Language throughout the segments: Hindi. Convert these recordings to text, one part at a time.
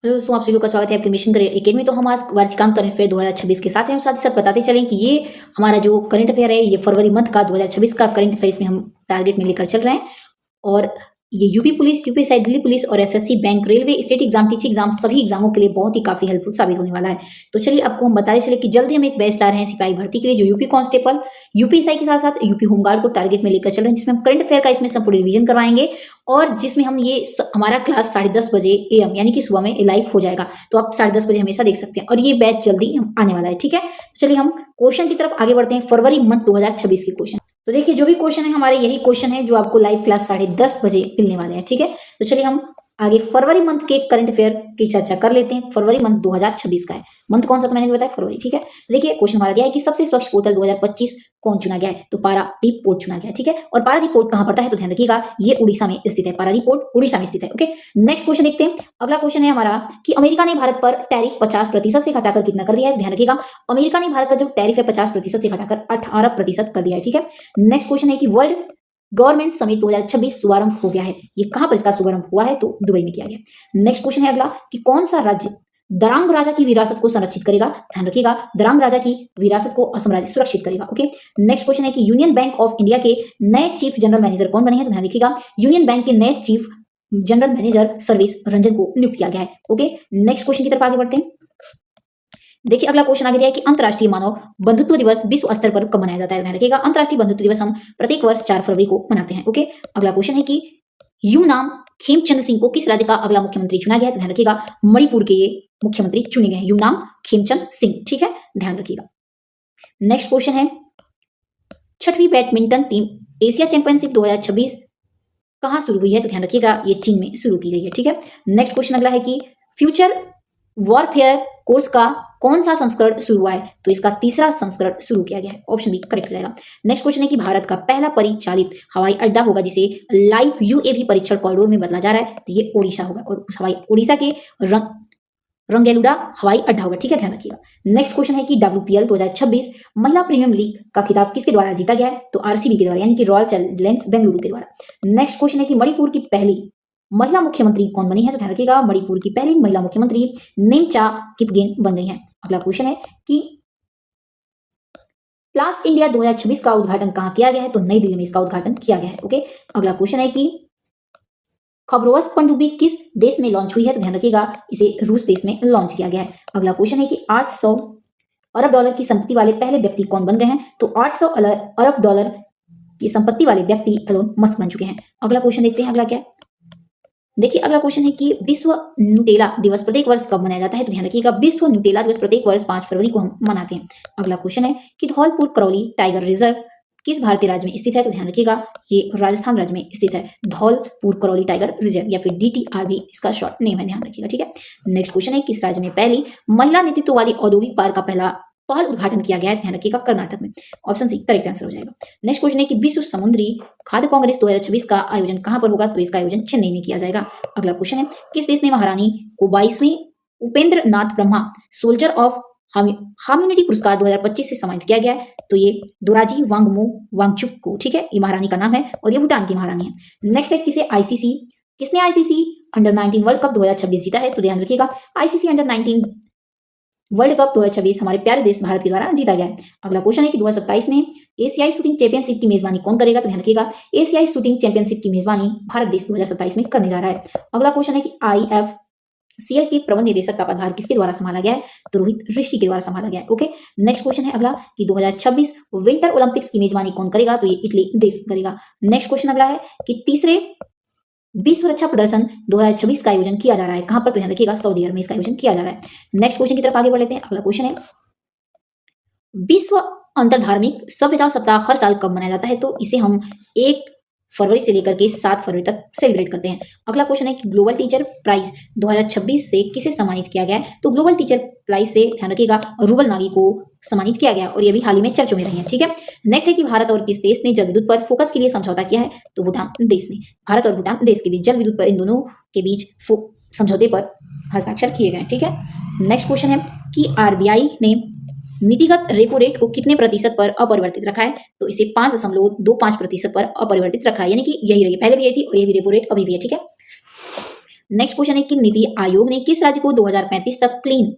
हेलो दोस्तों, आप सभी लोग का स्वागत है आपके मिशन करियर एकेडमी। तो हम आज वार्षिकांक करंट अफेयर 2026 के साथ हैं और साथ ही साथ बताते चलें कि ये हमारा जो करंट अफेयर है ये फरवरी मंथ का 2026 का करंट अफेयर इसमें हम टारगेट में लेकर चल रहे हैं। और ये UP police, UPSC Delhi police और SSC, bank, railway, state exam, teaching exam सभी एग्जामों के लिए बहुत ही काफी हेल्पफुल साबित होने वाला है। तो चलिए आपको हम बताते चले कि जल्दी हम एक बैच ला रहे हैं सिपाही भर्ती के लिए, जो यूपी कांस्टेबल, यूपीएससी के साथ साथ यूपी होमगार्ड को टारगेट में लेकर चल रहे हैं, जिसमें हम करंट अफेयर का इसमें संपूर्ण रिवीजन करवाएंगे और जिसमें हम हमारा क्लास 10:30 बजे एएम यानी कि सुबह में लाइव हो जाएगा। तो आप 10:30 बजे हमेशा देख सकते हैं और ये बैच जल्दी हम आने वाला है। ठीक है, तो चलिए हम क्वेश्चन की तरफ आगे बढ़ते हैं। फरवरी मंथ 2026 के क्वेश्चन। तो देखिए, जो भी क्वेश्चन है हमारे यही क्वेश्चन है जो आपको लाइव क्लास 10:30 बजे मिलने वाले हैं। ठीक है, तो चलिए हम आगे फरवरी मंथ के करंट अफेयर की चर्चा कर लेते हैं। फरवरी मंथ 2026 का है। मंथ कौन सा, तो मैंने बताया फरवरी। ठीक है, तो देखिए क्वेश्चन हमारा दिया है कि सबसे स्वच्छ पोर्टल 2025 कौन चुना गया है, तो पारादीप पोर्ट चुना गया है। ठीक है, और पारादीप पोर्ट कहां पड़ता है, तो ध्यान रखिएगा ये उड़ीसा में स्थित है। पारादीप पोर्ट उड़ीसा में स्थित है। ओके, नेक्स्ट क्वेश्चन देखते हैं। अगला क्वेश्चन है हमारा कि अमेरिका ने भारत पर टैरिफ 50% से घटाकर कितना कर दिया है। ध्यान रखिएगा, अमेरिका ने भारत का जो टैरिफ है 50% से घटाकर 18% कर दिया है। ठीक है, नेक्स्ट क्वेश्चन है कि वर्ल्ड गवर्नमेंट समिट 2026 शुभारंभ हो गया है। ये कहां पर इसका शुभारंभ हुआ है, तो दुबई में किया गया। नेक्स्ट क्वेश्चन है अगला कि कौन सा राज्य दरांग राजा की विरासत को संरक्षित करेगा। ध्यान रखिएगा, दरांग राजा की विरासत को असम राज्य सुरक्षित करेगा। ओके, नेक्स्ट क्वेश्चन है कि यूनियन बैंक ऑफ इंडिया के नए चीफ जनरल मैनेजर कौन बने हैं, तो ध्यान रखिएगा यूनियन बैंक के नए chief general manager service Ranjan को नियुक्त किया गया है। ओके, नेक्स्ट क्वेश्चन की तरफ आगे बढ़ते हैं। देखिए अगला क्वेश्चन आगे दिया है कि अंतर्राष्ट्रीय मानव बंधुत्व दिवस विश्व स्तर पर कब मनाया जाता है। ध्यान रखिएगा, अंतर्राष्ट्रीय बंधुत्व दिवस हम प्रत्येक वर्ष 4 फरवरी को मनाते हैं। ओके, अगला क्वेश्चन है कि यूनाम खेमचंद सिंह को किस राज्य का अगला मुख्यमंत्री चुना गया है। तो ध्यान रखिएगा मणिपुर के ये मुख्यमंत्री चुने गए हैं, यूनाम खेमचंद सिंह। ठीक है, ध्यान रखिएगा। नेक्स्ट क्वेश्चन है 6वीं बैडमिंटन टीम एशिया चैंपियनशिप 2026 कहां शुरू हुई है, तो ध्यान रखिएगा ये चीन में शुरू की गई है। ठीक है, नेक्स्ट क्वेश्चन अगला है कि फ्यूचर वॉरफेयर कोर्स का कौन सा संस्करण शुरू हुआ है, तो इसका तीसरा संस्करण शुरू किया गया है। ऑप्शन बी करेक्ट हो जाएगा। नेक्स्ट क्वेश्चन है कि भारत का पहला परिचालित हवाई अड्डा होगा जिसे लाइव यूएवी परीक्षण कॉरिडोर में बदला जा रहा है, तो ये ओडिशा होगा और उस उड़ीसा के रंगेलुडा हवाई अड्डा होगा। ठीक है, ध्यान रखिएगा। नेक्स्ट क्वेश्चन है कि WPL 2026 महिला प्रीमियम लीग का खिताब किसके द्वारा जीता गया है, तो आरसीबी के द्वारा यानी कि रॉयल चैलेंजर्स बेंगलुरु के द्वारा। नेक्स्ट क्वेश्चन है कि मणिपुर की पहली महिला मुख्यमंत्री कौन बनी है, तो ध्यान रखिएगा मणिपुर की पहली महिला मुख्यमंत्री नेमचा किपगेन बन गई है। अगला क्वेश्चन है कि प्लास्ट इंडिया 2026 का उद्घाटन कहां किया गया है, तो नई दिल्ली में इसका उद्घाटन किया गया है। ओके, अगला क्वेश्चन है कि खबरोवस्क पनडुब्बी किस देश में लॉन्च हुई है, तो ध्यान रखिएगा इसे रूस देश में लॉन्च किया गया है। अगला क्वेश्चन है कि 800 अरब डॉलर की संपत्ति वाले पहले व्यक्ति कौन बन गए हैं, तो 800 अरब डॉलर की संपत्ति वाले व्यक्ति एलोन मस्क बन चुके हैं। अगला क्वेश्चन देखते हैं अगला क्या है। देखिए अगला क्वेश्चन है कि विश्व न्यूटेला दिवस प्रत्येक वर्ष कब मनाया जाता है, तो ध्यान रखिएगा विश्व न्यूटेला दिवस प्रत्येक वर्ष 5 फरवरी को हम मनाते हैं। अगला क्वेश्चन है कि धौलपुर करौली टाइगर रिजर्व किस भारतीय राज्य में स्थित है, तो ध्यान रखिएगा ये राजस्थान राज्य में स्थित है। धौलपुर करौली टाइगर रिजर्व या फिर DTR भी इसका शॉर्ट नेम है, ध्यान रखिएगा। ठीक है, नेक्स्ट क्वेश्चन है किस राज्य में पहली महिला नेतृत्व वाली औद्योगिक पार्क का पहल उद्घाटन किया गया है, ध्यान रखिएगा कर्नाटक में। ऑप्शन सी करेक्ट आंसर हो जाएगा। नेक्स्ट क्वेश्चन है कि विश्व समुद्री खाद्य कांग्रेस 2026 का आयोजन कहां पर होगा, तो इसका आयोजन चेन्नई में किया जाएगा। अगला क्वेश्चन है किस देश ने महारानी को 22वें Upendra Nath Brahma soldier of humanity पुरस्कार 2025 से सम्मानित किया गया है, तो ये दोराजी वांगमो वांगचुक को। ठीक है, ये महारानी का नाम है और ये भूटान की महारानी है। नेक्स्ट है किसने आईसीसी अंडर 19 वर्ल्ड कप 2026 जीता है, तो ध्यान रखिएगा आईसीसी अंडर 19 वर्ल्ड कप 2026 हमारे प्यारे देश भारत के द्वारा जीता गया है। अगला क्वेश्चन है कि 2027 में एशियाई शूटिंग चैंपियनशिप की मेजबानी कौन करेगा, तो ध्यान रखिएगा एशियाई शूटिंग चैंपियनशिप की मेजबानी भारत देश 2027 में करने जा रहा है। अगला क्वेश्चन है कि IFCL के प्रबंध निदेशक का पदभार किसके द्वारा संभाला गया है, तो रोहित ऋषि के द्वारा संभाला गया है। ओके, नेक्स्ट क्वेश्चन है अगला कि 2026 विंटर ओलंपिक्स की मेजबानी कौन करेगा, तो ये इटली देश करेगा। नेक्स्ट क्वेश्चन अगला है कि तीसरे विश्व रक्षा प्रदर्शन 2026 का आयोजन किया जा रहा है कहां पर, तो ध्यान रखिएगा सऊदी अरब में इसका आयोजन किया जा रहा है। नेक्स्ट क्वेश्चन की तरफ आगे बढ़ लेते हैं। अगला क्वेश्चन है विश्व अंतरधार्मिक सभ्यता सप्ताह हर साल कब मनाया जाता है, तो इसे हम 1 फरवरी से लेकर के 7 फरवरी तक सेलिब्रेट करते हैं। अगला क्वेश्चन है कि ग्लोबल टीचर प्राइज 2026 से किसे सम्मानित किया गया है, तो ग्लोबल टीचर प्राइज से ध्यान रखिएगा रूबल नागी को सम्मानित किया गया और ये भी हाल ही में चर्चों में रही है। ठीक है, नेक्स्ट है कि भारत और किस देश ने जल विद्युत पर फोकस के लिए समझौता किया है, तो भूटान देश ने। भारत और भूटान देश के बीच जल विद्युत पर इन दोनों के बीच समझौते पर हस्ताक्षर किए गए। ठीक है, नेक्स्ट क्वेश्चन है कि RBI ने नीतिगत रेपो रेट को कितने प्रतिशत पर अपरिवर्तित रखा है, तो इसे 5.25% पर अपरिवर्तित रखा है, यानी कि यही रही, पहले भी यही थी और ये भी रेपो रेट अभी भी है। ठीक है, नेक्स्ट क्वेश्चन है कि नीति आयोग ने किस राज्य को 2035 तक क्लीन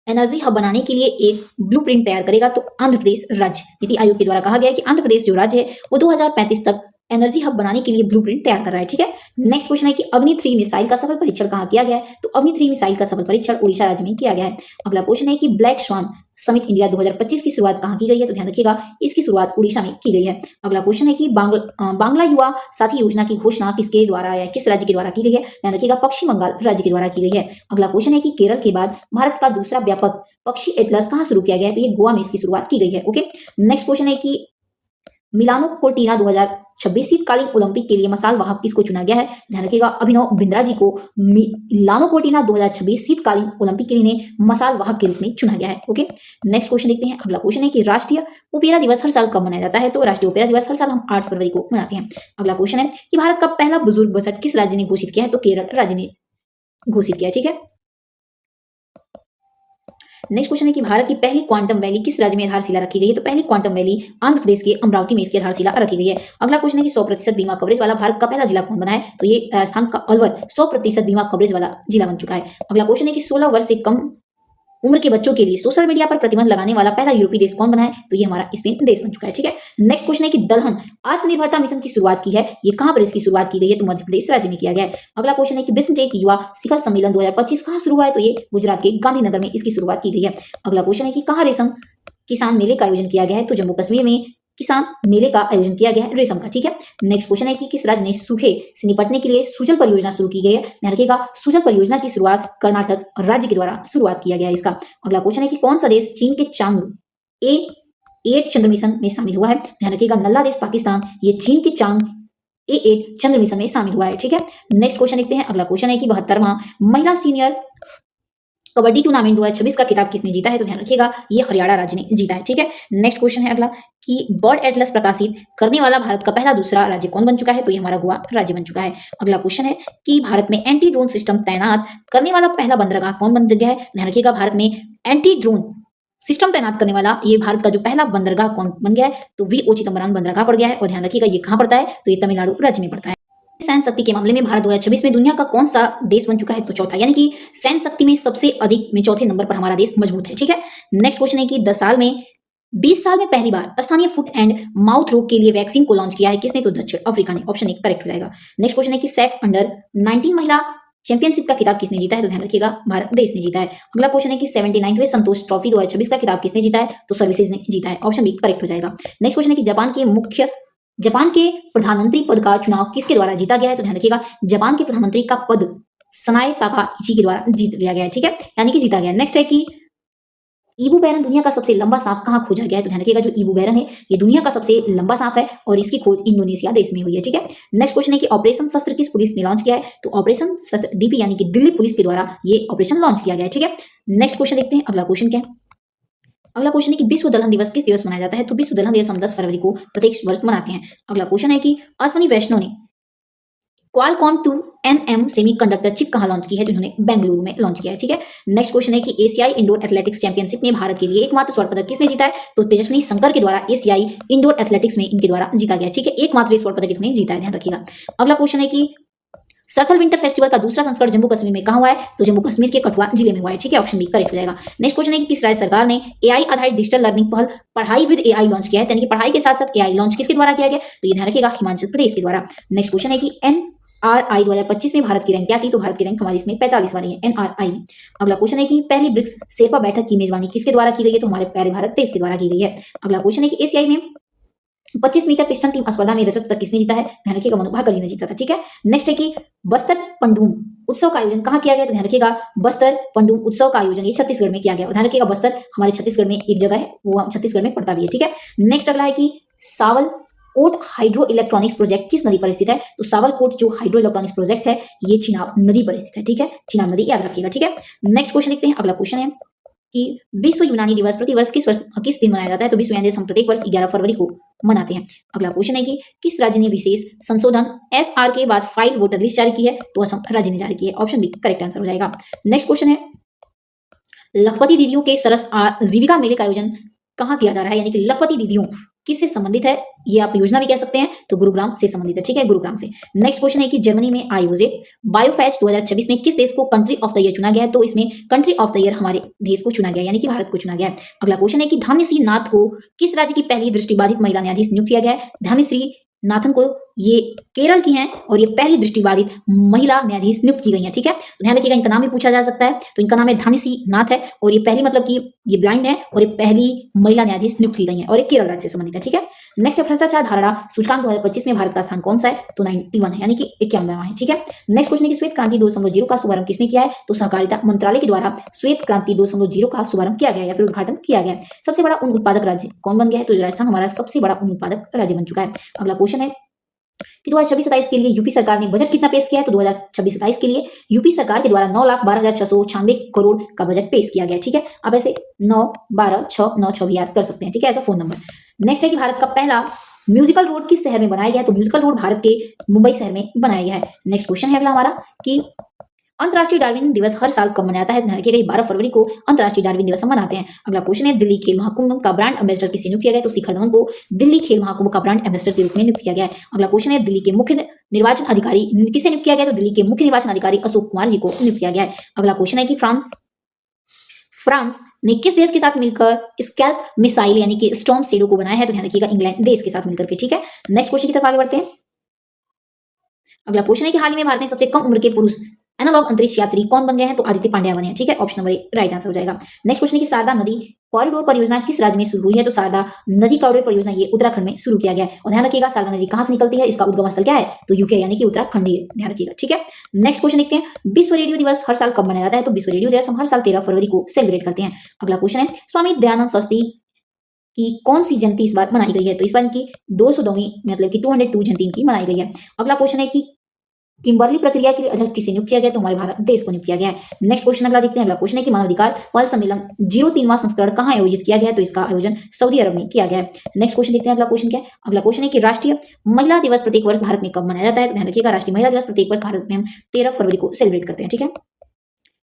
एनर्जी हब बनाने के लिए एक ब्लूप्रिंट तैयार करेगा? तो आंध्र प्रदेश राज्य। नीति आयोग के द्वारा कहा गया है कि आंध्र प्रदेश जो राज्य है वो 2035 तक एनर्जी हब बनाने के लिए ब्लूप्रिंट तैयार कर रहा है। ठीक है। नेक्स्ट क्वेश्चन है कि अग्नि 3 मिसाइल का सफल परीक्षण कहाँ किया गया है? तो अग्नि 3 मिसाइल का सफल परीक्षण उड़ीसा राज्य में किया गया है। अगला क्वेश्चन है कि ब्लैक स्वान समिट इंडिया 2025 की शुरुआत कहाँ की गई है? तो ध्यान रखिएगा इसकी शुरुआत उड़ीसा में की गई है। अगला क्वेश्चन है कि बांग्ला युवा साथी योजना की घोषणा किसके द्वारा या किस राज्य के द्वारा की गई है? ध्यान रखिएगा पश्चिम बंगाल राज्य के द्वारा की गई है। अगला क्वेश्चन है कि केरल के बाद भारत का दूसरा व्यापक पक्षी एटलस कहाँ शुरू किया गया है? तो ये गोवा में इसकी शुरुआत की गई है। ओके। नेक्स्ट क्वेश्चन है कि मिलानो कोर्टिना 2026 शीतकालीन ओलंपिक के लिए मसाल वाहक किसको चुना गया है? ध्यान रखिएगा अभिनव बिंद्रा जी को मिलानो कोर्टिना 2026 शीतकालीन ओलंपिक के लिए मसाल वाहक के रूप में चुना गया है। ओके। नेक्स्ट क्वेश्चन देखते हैं। अगला क्वेश्चन है कि राष्ट्रीय ओपेरा दिवस हर साल कब मनाया जाता है? तो राष्ट्रीय ओपेरा दिवस हर साल हम 8 फरवरी को मनाते हैं। अगला क्वेश्चन है कि भारत का पहला बुजुर्ग बजट किस राज्य ने घोषित किया है? तो केरल राज्य ने घोषित किया है। ठीक है। नेक्स्ट क्वेश्चन है कि भारत की पहली क्वांटम वैली किस राज्य में आधारशिला रखी गई है? तो पहली क्वांटम वैली आंध्र प्रदेश के अमरावती में इसकी आधारशिला रखी गई है। अगला क्वेश्चन है कि 100% बीमा कवरेज वाला भारत का पहला जिला कौन बना है? तो ये राजस्थान का अलवर 100% बीमा कवरेज वाला जिला बन चुका है। अगला क्वेश्चन है कि 16 वर्ष से कम उम्र के बच्चों के लिए सोशल मीडिया पर प्रतिबंध लगाने वाला पहला यूरोपीय देश कौन बना है? तो ये हमारा स्पेन देश बन चुका है। ठीक है। नेक्स्ट क्वेश्चन है कि दलहन आत्मनिर्भरता मिशन की शुरुआत की है, ये कहां पर इसकी शुरुआत की गई है? तो मध्य प्रदेश राज्य में किया गया है। अगला क्वेश्चन है कि बिस्मटेक युवा शिखर सम्मेलन 2025 कहां शुरू हुआ है? तो ये गुजरात के गांधीनगर में इसकी शुरुआत की गई है। अगला क्वेश्चन है कि कहां रेशम किसान मेले का आयोजन किया गया है? तो जम्मू कश्मीर में किसान मेले का आयोजन किया गया है रेशम का। ठीक है। नेक्स्ट क्वेश्चन है कि किस राज्य ने सूखे से निपटने के लिए सुजल परियोजना शुरू की गई है? ध्यान रखिएगा सुजल परियोजना की शुरुआत कर्नाटक राज्य के द्वारा शुरुआत किया गया है इसका। अगला क्वेश्चन है कि कौन सा देश चीन के चांग A8 चंद्र मिशन में शामिल हुआ है? ध्यान रखिएगा नल्ला देश पाकिस्तान ये चीन के चांग A8 चंद्र मिशन में शामिल हुआ है। ठीक है। नेक्स्ट क्वेश्चन देखते हैं। अगला क्वेश्चन है कि 72वां महिला सीनियर कबड्डी टूर्नामेंट 2026 का खिताब किसने जीता है? तो ध्यान रखिएगा ये हरियाणा राज्य ने जीता है। ठीक है। नेक्स्ट क्वेश्चन है अगला कि बर्ड एटलस प्रकाशित करने वाला भारत का पहला दूसरा राज्य कौन बन चुका है? तो ये हमारा गोवा राज्य बन चुका है। अगला क्वेश्चन है कि भारत में एंटी ड्रोन सिस्टम तैनात करने वाला पहला बंदरगाह कौन बन गया है? ध्यान रखिएगा भारत में एंटी ड्रोन सिस्टम तैनात करने वाला ये भारत का जो पहला बंदरगाह कौन बन गया है? तो वी.ओ. चिदम्बरम बंदरगाह पड़ गया है। और ध्यान रखिएगा ये कहां पड़ता है? तो ये तमिलनाडु राज्य में पड़ता है। सैन्य शक्ति के मामले में भारत 2026 में दुनिया का कौन सा देश बन चुका है? तो चौथा, यानी कि सैन्य शक्ति में सबसे अधिक में चौथे नंबर पर हमारा देश मजबूत है। ठीक है। नेक्स्ट क्वेश्चन है कि 20 साल में पहली बार स्थानीय फुट एंड माउथ रोग के लिए वैक्सीन को लॉन्च किया है किसने? तो दक्षिण अफ्रीका ने। ऑप्शन 1 करेक्ट हो जाएगा। नेक्स्ट क्वेश्चन है कि सैफ अंडर 19 महिला चैंपियनशिप का खिताब किसने जीता है? तो ध्यान रखिएगा भारत देश ने जीता है। अगला क्वेश्चन है कि 79वें संतोष ट्रॉफी 2026 का खिताब किसने जीता है? तो सर्विसेज ने जीता है। ऑप्शन 1 करेक्ट हो जाएगा। नेक्स्ट क्वेश्चन है कि जापान के प्रधानमंत्री पद का चुनाव किसके द्वारा जीता गया है? तो ध्यान रखिएगा जापान के प्रधानमंत्री का पद सनाए ताकाइची के द्वारा जीत लिया गया है। ठीक है। यानी कि जीता गया। नेक्स्ट है कि ईबू बैरन दुनिया का सबसे लंबा सांप कहाँ खोजा गया है? तो ध्यान रखिएगा जो ईबू बैरन है ये दुनिया का सबसे लंबा सांप है और इसकी खोज इंडोनेशिया देश में हुई है। ठीक है। नेक्स्ट क्वेश्चन है कि ऑपरेशन शस्त्र किस पुलिस ने लॉन्च किया है? तो ऑपरेशन शस्त्र डीपी यानी कि दिल्ली पुलिस के द्वारा ये ऑपरेशन लॉन्च किया गया है। ठीक है। नेक्स्ट क्वेश्चन देखते हैं। अगला क्वेश्शन क्या है? अगला क्वेश्चन है कि विश्व दलहन दिवस किस दिवस मनाया जाता है? तो विश्व दलहन दिवस हम 10 फरवरी को प्रत्येक वर्ष मनाते हैं। अगला क्वेश्चन है कि अश्विनी वैष्णव ने क्वालकॉम 2 NM सेमीकंडक्टर चिप कहां लॉन्च की है? जिन्होंने बेंगलुरु में लॉन्च किया है। ठीक है। नेक्स्ट क्वेश्चन है कि एशियाई इंडोर एथलेटिक्स चैंपियनशिप में भारत के लिए एकमात्र स्वर्ण पदक किसने जीता है? तो तेजस्विनी शंकर के द्वारा एशियाई इंडोर एथलेटिक्स में इनके द्वारा जीता गया। ठीक है। एकमात्र स्वर्ण पदक इन्होंने जीता है, ध्यान रखिएगा। अगला क्वेश्चन है कि सर्कल विंटर फेस्टिवल का दूसरा संस्करण जम्मू कश्मीर में कहां हुआ है? तो जम्मू कश्मीर के कठुआ जिले में हुआ है। ठीक है। ऑप्शन बी करेक्ट हो जाएगा। नेक्स्ट क्वेश्चन है कि किस राज्य सरकार ने AI आधारित डिजिटल लर्निंग पहल पढ़ाई विद AI लॉन्च किया है? यानी कि पढ़ाई के साथ साथ AI लॉन्च किसके द्वारा किया गया? तो ये ध्यान रखिएगा हिमाचल प्रदेश के द्वारा। नेक्स्ट क्वेश्चन है कि NRI 2025 में भारत की रैंक क्या थी? तो भारत की रैंक हमारी इसमें 45 वाली है NRI में। अगला क्वेश्चन है कि पहली ब्रिक्स शेरपा बैठक की मेजबानी किसके द्वारा की गई है? तो हमारे प्यारे भारत देश के द्वारा की गई है। अगला क्वेश्चन है कि एशियाई में 25 मीटर पिस्टन टीम स्पर्धा में रजत तक किसने जीता है? ध्यान रखिएगा मनु भाकर जी ने जीता था। ठीक है। नेक्स्ट है कि बस्तर पंडूम उत्सव का आयोजन कहाँ किया गया? तो ध्यान रखिएगा बस्तर पंडूम उत्सव का आयोजन ये छत्तीसगढ़ में किया गया। ध्यान रखिएगा बस्तर हमारे छत्तीसगढ़ में एक जगह है, वो छत्तीसगढ़ में पड़ता भी है। ठीक है। नेक्स्ट अगला है कि सावलकोट हाइड्रो इलेक्ट्रॉनिक्स प्रोजेक्ट किस नदी पर स्थित है? तो सावलकोट जो हाइड्रो इलेक्ट्रॉनिक्स प्रोजेक्ट है ये चिनाब नदी पर स्थित है। ठीक है। चिनाब नदी याद रखिएगा। ठीक है। नेक्स्ट क्वेश्चन देखते हैं। अगला क्वेश्चन है कि विश्व यूनानी दिवस प्रतिवर्ष किस दिन मनाया जाता है? तो विश्व यूनानी दिवस हम प्रत्येक वर्ष 11 फरवरी को मनाते हैं। अगला क्वेश्चन है कि किस राज्य ने विशेष संशोधन SR के बाद फाइल वोटर लिस्ट जारी की है? तो असम राज्य ने जारी की है। ऑप्शन बी करेक्ट आंसर हो जाएगा। नेक्स्ट क्वेश्चन है लखपति दीदियों के सरस जीविका मेले का आयोजन कहाँ किया जा रहा है? यानी कि लखपति दीदियों किससे संबंधित है? ये आप योजना भी कह सकते हैं, तो गुरुग्राम से संबंधित है, ठीक है, गुरुग्राम से। नेक्स्ट क्वेश्चन है कि जर्मनी में आयोजित बायोफेस्ट 2026 में किस देश को कंट्री ऑफ द ईयर चुना गया है? तो इसमें कंट्री ऑफ द ईयर हमारे देश को चुना गया, यानी कि भारत को चुना गया है। अगला क्वेश्चन है कि धान्यश्री नाथ को किस राज्य की पहली दृष्टिबाधित महिला न्यायाधीश नियुक्त किया गया है? धान्यश्री नाथन को ये केरल की हैं और ये पहली दृष्टिबाधित महिला न्यायाधीश नियुक्त की गई हैं, ठीक है। तो ध्यान रखिएगा, इनका नाम भी पूछा जा सकता है। तो इनका नाम है धान्यश्री नाथ है और ये पहली मतलब कि ये ब्लाइंड है और ये पहली महिला न्यायाधीश नियुक्त की गई है और ये केरल राज्य से संबंधित है, ठीक है। नेक्स्ट है भ्रष्टाचार धारणा सूचकांक 2025 में भारत का स्थान कौन सा है? तो 91 है, यानी कि 91वां है, ठीक है। नेक्स्ट क्वेश्चन है कि श्वेत क्रांति 2.0 का शुभारंभ किसने किया है? तो सहकारिता मंत्रालय के द्वारा श्वेत क्रांति 2.0 का शुभारंभ किया गया या फिर उद्घाटन किया गया। सबसे बड़ा उन उत्पादक राज्य कौन बन गया है? तो राजस्थान हमारा सबसे बड़ा उन उत्पादक राज्य बन चुका है। अगला क्वेश्चन है कि 2026-27 के लिए यूपी सरकार ने बजट कितना पेश किया है? तो 2026-27 के लिए यूपी सरकार के द्वारा 9,12,696 करोड़ का बजट पेश किया गया, ठीक है। आप ऐसे 9,12,696 भी याद कर सकते हैं, ठीक है, as a phone number. Next है कि भारत का पहला म्यूजिकल रोड किस शहर में बनाया गया है? तो म्यूजिकल रोड भारत के मुंबई शहर में बनाया गया है। नेक्स्ट क्वेश्चन है अगला हमारा कि अंतर्राष्ट्रीय डार्विन दिवस हर साल कब मनाया जाता है? ध्यान रखिएगा, 12 फरवरी को अंतर्राष्ट्रीय डार्विन दिवस हम मनाते हैं। अगला क्वेश्चन है दिल्ली खेल महाकुंभ का ब्रांड एम्बेसडर किसे नियुक्त किया गया है? तो शिखर धवन को दिल्ली खेल महाकुंभ का ब्रांड एम्बेसडर के रूप में नियुक्त किया गया है। अगला क्वेश्चन है दिल्ली के मुख्य निर्वाचन अधिकारी किसे नियुक्त किया गया? तो दिल्ली के मुख्य निर्वाचन अधिकारी अशोक कुमार जी को नियुक्त किया गया है। अगला क्वेश्चन है कि फ्रांस ने किस देश के साथ मिलकर स्कैल्प मिसाइल यानी कि स्टॉर्म शैडो को बनाया है? तो ध्यान रखिएगा, इंग्लैंड देश के साथ मिलकर के, ठीक है। नेक्स्ट क्वेश्चन की तरफ आगे बढ़ते हैं। अगला क्वेश्चन है कि हाल ही में भारत में सबसे कम उम्र के पुरुष एनालॉग अंतरिक्ष यात्री कौन बन गए हैं? तो आदित्य पांड्या बने हैं, ठीक है, option number A right answer हो जाएगा। नेक्स्ट क्वेश्चन है कि शारदा नदी कॉरिडोर परियोजना किस राज्य में शुरू हुई है? तो शारदा नदी कॉरिडोर परियोजना ये उत्तराखंड में शुरू किया गया है। और ध्यान रखिएगा शारदा नदी कहां से निकलती है? इसका उद्गम स्थल क्या है? तो यूके यानी कि उत्तराखंड ही है, ध्यान रखिएगा, ठीक है। नेक्स्ट क्वेश्चन देखते हैं, विश्व रेडियो दिवस हर साल कब मनाया जाता है? तो विश्व रेडियो दिवस हम हर साल 13 फरवरी को सेलिब्रेट करते हैं। अगला क्वेश्चन है स्वामी दयानंद सरस्वती की कौन सी जयंती इस बार मनाई गई है? तो इस बार इनकी 202वीं मतलब कि 202 जयंती इनकी मनाई गई है। अगला क्वेश्चन है कि किम्बर्ली प्रक्रिया के लिए अध्यक्ष किसे नियुक्त किया गया? तो हमारे भारत देश को नियुक्त किया गया है। नेक्स्ट क्वेश्चन अगला देखते हैं। अगला क्वेश्चन है कि मानवाधिकार वर्ल्ड सम्मेलन 03वां संस्करण कहां आयोजित किया गया है? तो इसका आयोजन सऊदी अरब में किया गया है। नेक्स्ट क्वेश्चन देखते हैं अगला क्वेश्चन क्या है। अगला क्वेश्चन है कि राष्ट्रीय महिला दिवस प्रत्येक वर्ष भारत में कब मनाया जाता है? तो ध्यान रखिएगा, राष्ट्रीय महिला दिवस प्रत्येक वर्ष भारत में हम 13 फरवरी को सेलिब्रेट करते हैं, ठीक है।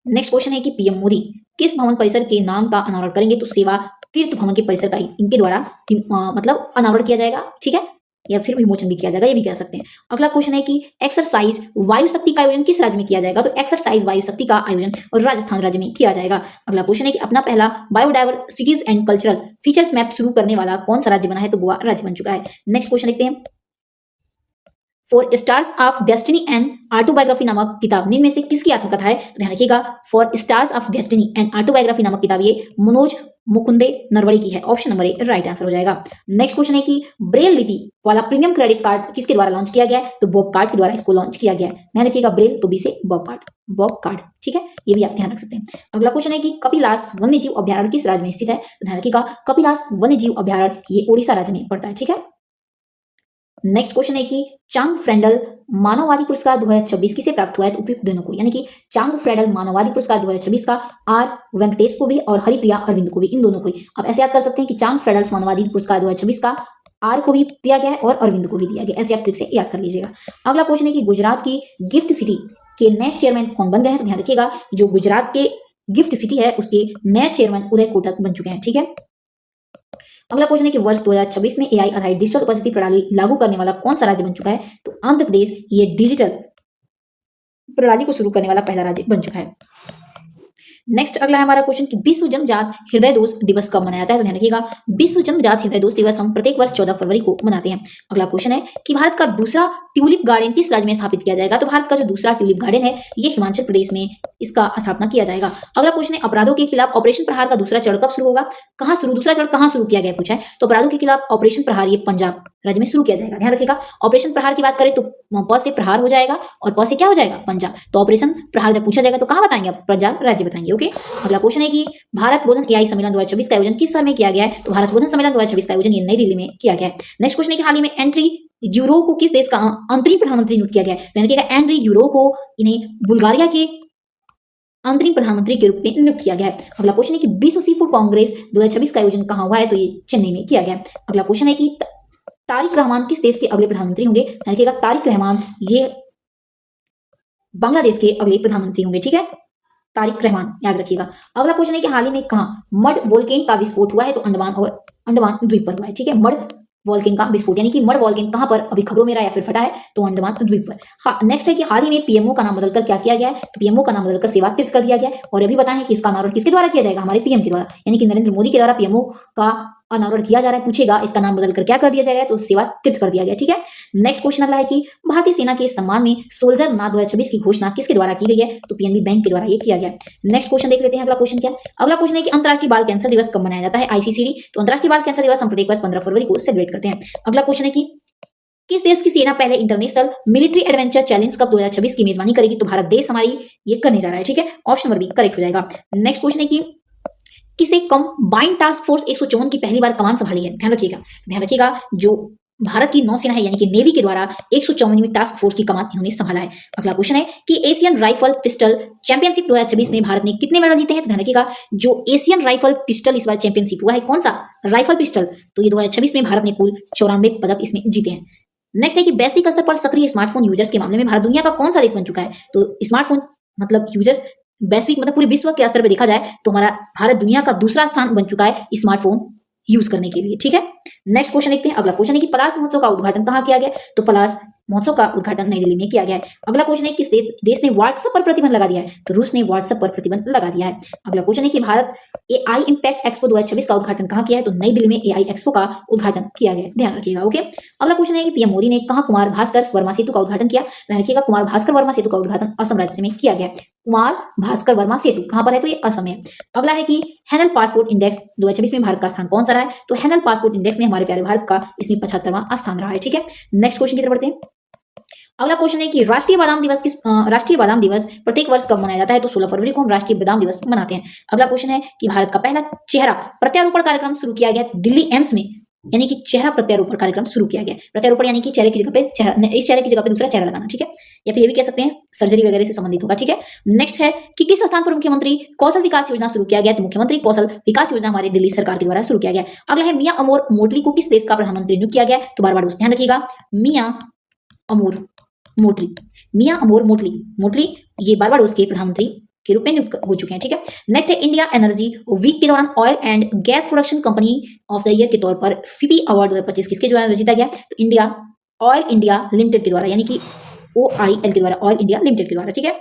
नेक्स्ट क्वेश्चन है कि पीएम मोदी किस भवन परिसर के नाम का अनावरण करेंगे? तो सेवा तीर्थ भवन के परिसर का इनके द्वारा मतलब अनावरण किया जाएगा, ठीक है, या फिर विमोचन भी किया जाएगा, ये भी कह सकते हैं। अगला क्वेश्चन है कि एक्सरसाइज वायु शक्ति का आयोजन किस राज्य में किया जाएगा? तो एक्सरसाइज वायु शक्ति का आयोजन और राजस्थान राज्य में किया जाएगा। अगला क्वेश्चन है कि अपना पहला बायोडायवर्सिटीज एंड कल्चरल फीचर्स मैप शुरू करने वाला कौन सा राज्य बना है? तो गोवा राज्य बन चुका है। नेक्स्ट क्वेश्चन देखते हैं, for stars of destiny and autobiography नामक किताब निम्न में से किसकी आत्मकथा है? तो ध्यान रखिएगा, for stars of destiny and autobiography नामक किताब ये मनोज मुकुंदे नरवणे की है, option number A right answer हो जाएगा। नेक्स्ट क्वेश्चन है कि ब्रेल लिपि वाला प्रीमियम क्रेडिट कार्ड किसके द्वारा लॉन्च किया गया है? तो बॉब कार्ड के द्वारा इसको लॉन्च किया गया है। ध्यान रखिएगा, ब्रेल तो बी से बॉब कार्ड, ठीक है, ये भी आप ध्यान रख सकते हैं। अगला क्वेश्चन है कि कपिलास वन्यजीव अभ्यारण्य किस राज्य में स्थित है? तो ध्यान रखिएगा, कपिलास वन्यजीव अभ्यारण्य ये ओडिशा राज्य में पड़ता है, ठीक है। नेक्स्ट क्वेश्चन है कि चांग फ्रेंडल मानववादी पुरस्कार 2026 किसे प्राप्त हुआ है? तो उपयुक्त दोनों को, यानी कि चांग फ्रेंडल मानववादी पुरस्कार 2026 का आर वेंकटेश को भी और हरिप्रिया अरविंद को भी, इन दोनों को ही आप ऐसे याद कर सकते हैं कि चांग फ्रेंडल मानववादी पुरस्कार 2026 का आर को भी दिया गया है और अरविंद को भी दिया गया, ऐसे आप ट्रिक से याद कर लीजिएगा। अगला क्वेश्चन है कि गुजरात की गिफ्ट सिटी के नए चेयरमैन कौन बन गए हैं? तो ध्यान रखिएगा, जो गुजरात के गिफ्ट सिटी है उसके नए चेयरमैन उदय कोटक बन चुके हैं, ठीक है। अगला क्वेश्चन है कि वर्ष 2026 में एआई आधारित डिजिटल उपस्थिति प्रणाली लागू करने वाला कौन सा राज्य बन चुका है? तो आंध्र प्रदेश ये डिजिटल प्रणाली को शुरू करने वाला पहला राज्य बन चुका है। नेक्स्ट अगला है हमारा क्वेश्चन कि विश्व जन्मजात हृदय दोष दिवस कब मनाया जाता है? तो ध्यान रखिएगा, विश्व जन्मजात हृदय दोष दिवस हम प्रत्येक वर्ष 14 फरवरी को मनाते हैं। अगला क्वेश्चन है कि भारत का दूसरा ट्यूलिप गार्डन किस राज्य में स्थापित किया जाएगा? तो भारत का जो दूसरा ट्यूलिप गार्डन है ये हिमाचल प्रदेश में इसका स्थापना किया जाएगा। अगला क्वेश्चन है अपराधों के खिलाफ ऑपरेशन प्रहार का दूसरा चरण कब शुरू होगा? दूसरा चरण कहां शुरू किया गया पूछा है, तो अपराधों के खिलाफ ऑपरेशन प्रहार ये पंजाब राज्य में शुरू किया जाएगा। ध्यान रखिएगा, ऑपरेशन प्रहार की बात करें तो प से प्रहार हो जाएगा और प से क्या हो जाएगा? पंजाब। तो ऑपरेशन प्रहार जब पूछा जाएगा तो कहां बताएंगे आप? पंजाब राज्य बताएंगे, ओके। अगला क्वेश्चन है कि भारत बोधन एआई सम्मेलन 2024 का आयोजन किस शहर में किया गया है? तो भारत बोधन सम्मेलन 2024 का आयोजन ये नई दिल्ली में किया गया है। नेक्स्ट क्वेश्चन है कि हाल ही में एंट्री यूरो को किस देश का अंतरिम प्रधानमंत्री नियुक्त किया गया है? तो यानी कि एंट्री यूरो को इन्हें बुल्गारिया के अंतरिम प्रधानमंत्री के रूप में नियुक्त किया गया है। अगला क्वेश्चन है कि विश्व सी फूड कांग्रेस 2026 का आयोजन कहां हुआ है? तो ये चेन्नई में किया गया है। अगला क्वेश्चन है कि तारिक रहमान किस देश के अगले प्रधानमंत्री होंगे? देखिएगा, तारिक रहमान ये बांग्लादेश के अगले प्रधानमंत्री होंगे, ठीक है, तारिक रहमान याद रखिएगा। अगला क्वेश्चन है कि हाल ही में कहां मड वोल्केन का विस्फोट हुआ है? तो अंडमान और अंडमान द्वीप पर हुआ है, ठीक है, मड वॉल्केन का विस्फोट, यानी कि मड वॉल्केन कहां पर अभी खबरों में रहा या फिर फटा है, तो अंडमान द्वीप पर। हाँ, नेक्स्ट है कि हाल ही में पीएमओ का नाम बदलकर क्या किया गया है, तो पीएमओ का नाम बदलकर सेवा तीर्थ कर दिया गया है। और अभी बताएं कि इसका अनावरण किसके द्वारा किया जाएगा, हमारे पीएम के द्वारा, यानी कि नरेंद्र मोदी के द्वारा पीएमओ का अनावरण किया जा रहा है। पूछेगा इसका नाम बदलकर क्या कर दिया जाएगा, तो सेवा तीर्थ कर दिया गया। ठीक है, नेक्स्ट क्वेश्चन अगला है कि भारतीय सेना के सम्मान में सोल्जर नाथ 2026 की घोषणा किसके द्वारा की गई है, तो पीएनबी बैंक के द्वारा ये किया गया। नेक्स्ट क्वेश्चन देख लेते हैं, अगला क्वेश्चन क्या है। अगला क्वेश्चन है कि अंतरराष्ट्रीय बाल कैंसर दिवस कब मनाया जाता है, आईसीसीडी। तो अंतरराष्ट्रीय बाल कैंसर दिवस हम प्रत्येक वर्ष 15 फरवरी को सेलिब्रेट करते हैं। अगला क्वेश्चन है कि किस देश की सेना पहले international military adventure challenge cup 2026 की मेजबानी करेगी, तो भारत देश हमारी ये करने जा रहा है। ठीक है, ऑप्शन नंबर बी करेक्ट हो जाएगा। नेक्स्ट क्वेश्चन है कि किसे कंबाइंड टास्क फोर्स 154 की पहली बार कमान संभाली है, ध्यान रखिएगा जो भारत की नौसेना है यानी कि नेवी के द्वारा 154वीं टास्क फोर्स की कमान इन्होंने संभाला है। अगला क्वेश्चन है कि एशियन राइफल पिस्टल चैंपियनशिप 2026 में भारत ने कितने मेडल जीते हैं, तो ध्यान रखिएगा जो एशियन राइफल पिस्टल इस बार चैंपियनशिप हुआ है, कौन सा राइफल पिस्टल, तो ये 2026 में भारत ने कुल 94 पदक इसमें जीते हैं। नेक्स्ट है कि वैश्विक स्तर पर सक्रिय स्मार्टफोन यूजर्स के मामले में भारत दुनिया का कौन सा देश बन चुका है, तो स्मार्टफोन मतलब यूजर्स वैश्विक मतलब पूरे विश्व के स्तर पर देखा जाए तो हमारा भारत दुनिया का दूसरा स्थान बन चुका है स्मार्टफोन यूज करने के लिए। ठीक है, नेक्स्ट क्वेश्चन देखते हैं। अगला क्वेश्चन है कि पलास महोत्सव का उद्घाटन कहां किया गया, तो पलास महोत्सव का उद्घाटन नई दिल्ली में किया गया है। अगला क्वेश्चन है किस देश ने व्हाट्सएप पर प्रतिबंध लगा दिया है, तो रूस ने व्हाट्सएप पर प्रतिबंध लगा दिया है। अगला क्वेश्चन है कि भारत एआई इंपैक्ट एक्सपो 2026 का उद्घाटन कहां किया है, तो नई दिल्ली में एआई एक्सपो का उद्घाटन किया गया है, ध्यान रखिएगा। ओके, अगला क्वेश्चन है कि पीएम मोदी ने कहां कुमार भास्कर वर्मा सेतु का उद्घाटन किया, ध्यान रखिएगा कुमार भास्कर वर्मा सेतु का उद्घाटन असम राज्य में किया गया। कुमार भास्कर वर्मा सेतु कहां पर है, तो ये असम में। अगला है कि हैनल पासपोर्ट इंडेक्स 2026 में भारत का स्थान कौन सा रहा है, तो हैनल पासपोर्ट इंडेक्स में हमारे प्यारे भारत का इसमें 75वां स्थान रहा है। ठीक है, नेक्स्ट क्वेश्चन की तरफ बढ़ते हैं। अगला क्वेश्चन है कि राष्ट्रीय बादाम दिवस प्रत्येक वर्ष कब मनाया जाता है, तो 16 फरवरी को हम राष्ट्रीय बादाम दिवस मनाते हैं। अगला क्वेश्चन है कि भारत का पहला चेहरा प्रत्यारोपण कार्यक्रम शुरू किया गया दिल्ली एम्स में, यानी कि चेहरा प्रत्यारोपण कार्यक्रम शुरू किया गया। प्रत्यारोपण यानी कि चेहरे की जगह पे चेहरा, इस चेहरे की जगह पे दूसरा चेहरा लगाना। ठीक है, या फिर ये भी कह सकते हैं सर्जरी वगैरह से संबंधित होगा। ठीक है, नेक्स्ट है कि किस स्थान पर मुख्यमंत्री कौशल विकास योजना शुरू किया गया, तो मुख्यमंत्री कौशल विकास योजना हमारे दिल्ली सरकार के द्वारा शुरू किया गया। अगला है मियां अमोर मोटली को किस देश का प्रधानमंत्री नियुक्त किया गया, तो बारबाडोस, ध्यान रखिएगा मियां अमोर मोटली ये बारबाडोस के प्रधानमंत्री के रूप में नियुक्त हो चुके हैं। ठीक है, नेक्स्ट है इंडिया एनर्जी वीक के दौरान oil and gas production company of the year के तौर पर फिबी अवार्ड 2025 किसके द्वारा जीता गया, तो ऑयल इंडिया लिमिटेड के द्वारा, यानी कि OIL के द्वारा, ऑयल इंडिया लिमिटेड के द्वारा। ठीक है,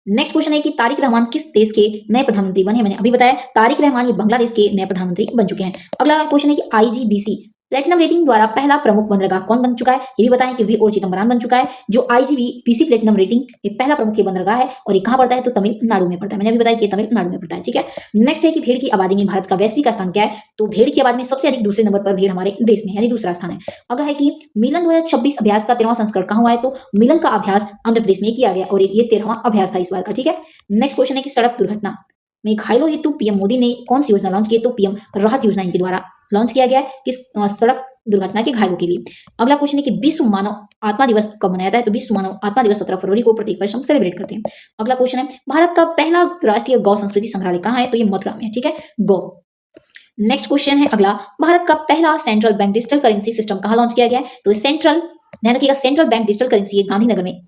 नेक्स्ट क्वेश्चन है कि तारिक रहमान किस देश के नए प्रधानमंत्री बने, मैंने अभी बताया तारिक रहमान ये बांग्लादेश के नए प्रधानमंत्री बन चुके हैं। अगला क्वेश्चन है कि IGBC प्लेटिनम रेटिंग द्वारा पहला प्रमुख बंदरगाह कौन बन चुका है, ये भी बताएं कि वी और चिदम्बरम बन चुका है। जो IGBC प्लेटिनम रेटिंग ये पहला प्रमुख बंदरगाह है और ये कहां पड़ता है, तो तमिलनाडु में पड़ता है। मैंने अभी बताया कि तमिलनाडु में पड़ता है। ठीक है, नेक्स्ट है कि भेड़ की आबादी में भारत का वैश्विक स्थान क्या है, तो भेड़ की आबादी में सबसे अधिक दूसरे नंबर पर भेड़ हमारे देश में, यानी दूसरा स्थान है। अगला है कि मिलन 2026 अभ्यास का 13वां संस्करण कहां हुआ है, तो मिलन का अभ्यास आंध्र प्रदेश में किया गया और ये 13वां अभ्यास था इस बार का। ठीक है, नेक्स्ट क्वेश्चन है कि सड़क दुर्घटना में घायलों हेतु पीएम मोदी ने कौन सी योजना लॉन्च की, तो पीएम राहत योजना इनके द्वारा लॉन्च किया गया है किस सड़क दुर्घटना के घायलों के लिए। अगला क्वेश्चन है कि विश्व मानव आत्मा दिवस कब मनाया जाता है, तो विश्व मानव आत्मा दिवस 17 फरवरी को प्रत्येक वर्ष हम सेलिब्रेट करते हैं। अगला क्वेश्चन है भारत का पहला राष्ट्रीय गौ संस्कृति संग्रहालय कहां है, तो ये मथुरा में है। ठीक है, गौ। नेक्स्ट क्वेश्चन है अगला, भारत का पहला central bank digital currency system कहां लॉन्च किया गया है, तो ध्यान रखिएगा central bank digital currency Gandhinagar में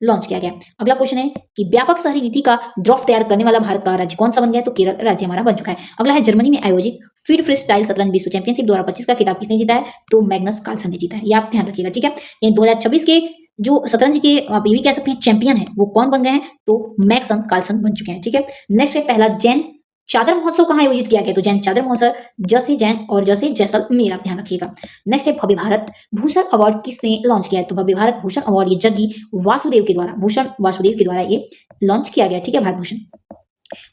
लॉन्च किया गया। अगला क्वेश्चन है कि व्यापक शहरी नीति का ड्राफ्ट तैयार करने वाला भारत का राज्य कौन सा बन गया, तो केरल राज्य हमारा बन चुका है। अगला है जर्मनी में आयोजित फीड फ्री स्टाइल शतरंज विश्व चैंपियनशिप 2025 का खिताब किसने जीता है, तो मैग्नस कार्लसन ने जीता है, ये आप ध्यान रखिएगा। ठीक है, ये 2026 के जो शतरंज के आप ये भी कह सकते हैं चैंपियन है वो कौन बन गए हैं, तो मैग्नस कार्लसन बन चुके हैं। ठीक है, नेक्स्ट है पहला जैन चादर महोत्सव कहां आयोजित किया गया, तो जैन चादर महोत्सव जैसे जैन और जैसे जैसलमेर, आप ध्यान रखिएगा। नेक्स्ट है भव्य भारत भूषण अवार्ड किसने लॉन्च किया है, तो भव्य भारत भूषण अवार्ड ये जग्गी वासुदेव के द्वारा ये लॉन्च किया गया। ठीक है, भारत भूषण।